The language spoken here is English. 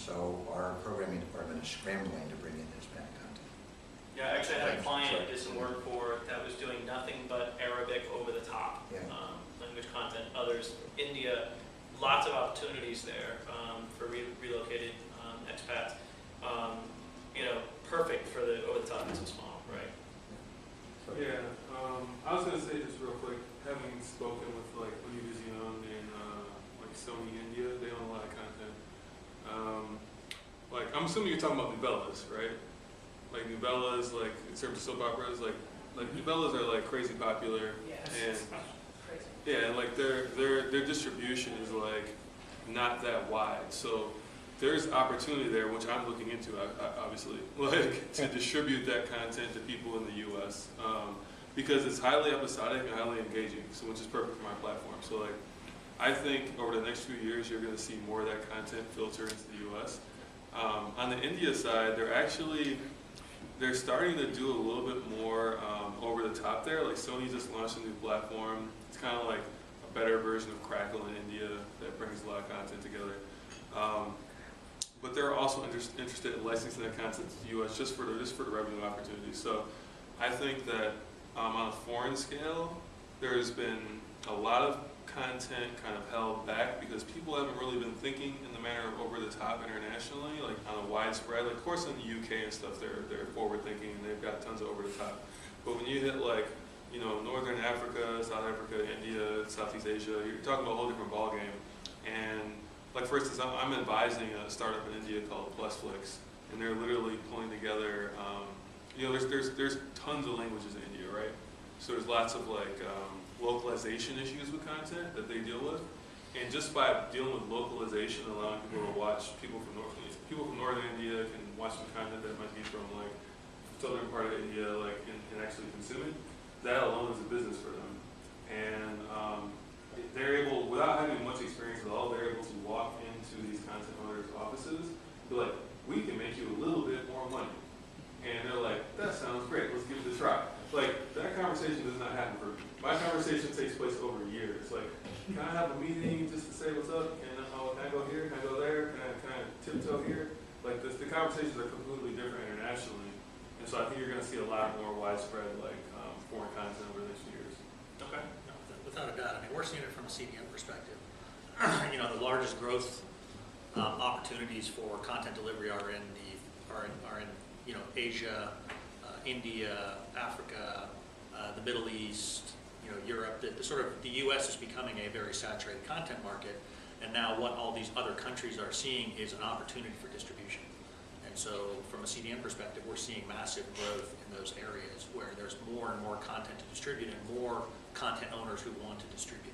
so our programming department is scrambling to bring in Hispanic content. Yeah, actually I had a client Sorry. I did some work for that was doing nothing but Arabic over the top language content. Others, India, lots of opportunities there for relocated expats. You know, perfect for the over the top business model, right? Yeah, I was gonna say just real quick, having spoken with like Univision and like Sony India, they own a lot of content. Like I'm assuming you're talking about novellas, right? Like novellas, like in terms of soap operas, like novellas are like crazy popular, and Crazy. yeah, and like their distribution is like not that wide, so there's opportunity there, which I'm looking into, obviously, like to distribute that content to people in the U.S. Because it's highly episodic and highly engaging, so which is perfect for my platform. So like, I think over the next few years, you're going to see more of that content filter into the U.S. On the India side, they're starting to do a little bit more over the top there. Like Sony just launched a new platform. It's kind of like a better version of Crackle in India that brings a lot of content together. But they're also interested in licensing that content to the U.S. just for the revenue opportunities. So I think that on a foreign scale, there's been a lot of content kind of held back because people haven't really been thinking in the manner of over the top internationally, like on a widespread. Like of course in the UK and stuff, they're forward thinking and they've got tons of over the top. But when you hit like, you know, Northern Africa, South Africa, India, Southeast Asia, you're talking about a whole different ballgame. And like for instance, I'm advising a startup in India called GroupFlix, and they're literally pulling together. You know, there's tons of languages in India, right? So there's lots of like localization issues with content that they deal with, and just by dealing with localization, allowing people to watch people from northern India can watch some content that might be from like southern part of India, like and actually consume it. That alone is a business for them, and they're able, without having much experience at all, they're able to walk into these content owners' offices and be like, we can make you a little bit more money. And they're like, that sounds great, let's give it a try. Like, that conversation does not happen for me. My conversation takes place over years. Like, can I have a meeting just to say what's up? Can I go here? Can I go there? Can I tiptoe here? Like, the conversations are completely different internationally. And so I think you're going to see a lot more widespread, like, foreign content over the next few years. Okay. No, without a doubt. I mean, we're seeing it from a CDN perspective. You know, the largest growth opportunities for content delivery are in you know, Asia, India, Africa, the Middle East, you know, Europe. The U.S. is becoming a very saturated content market, and now what all these other countries are seeing is an opportunity for distribution. And so, from a CDN perspective, we're seeing massive growth in those areas where there's more and more content to distribute and more content owners who want to distribute.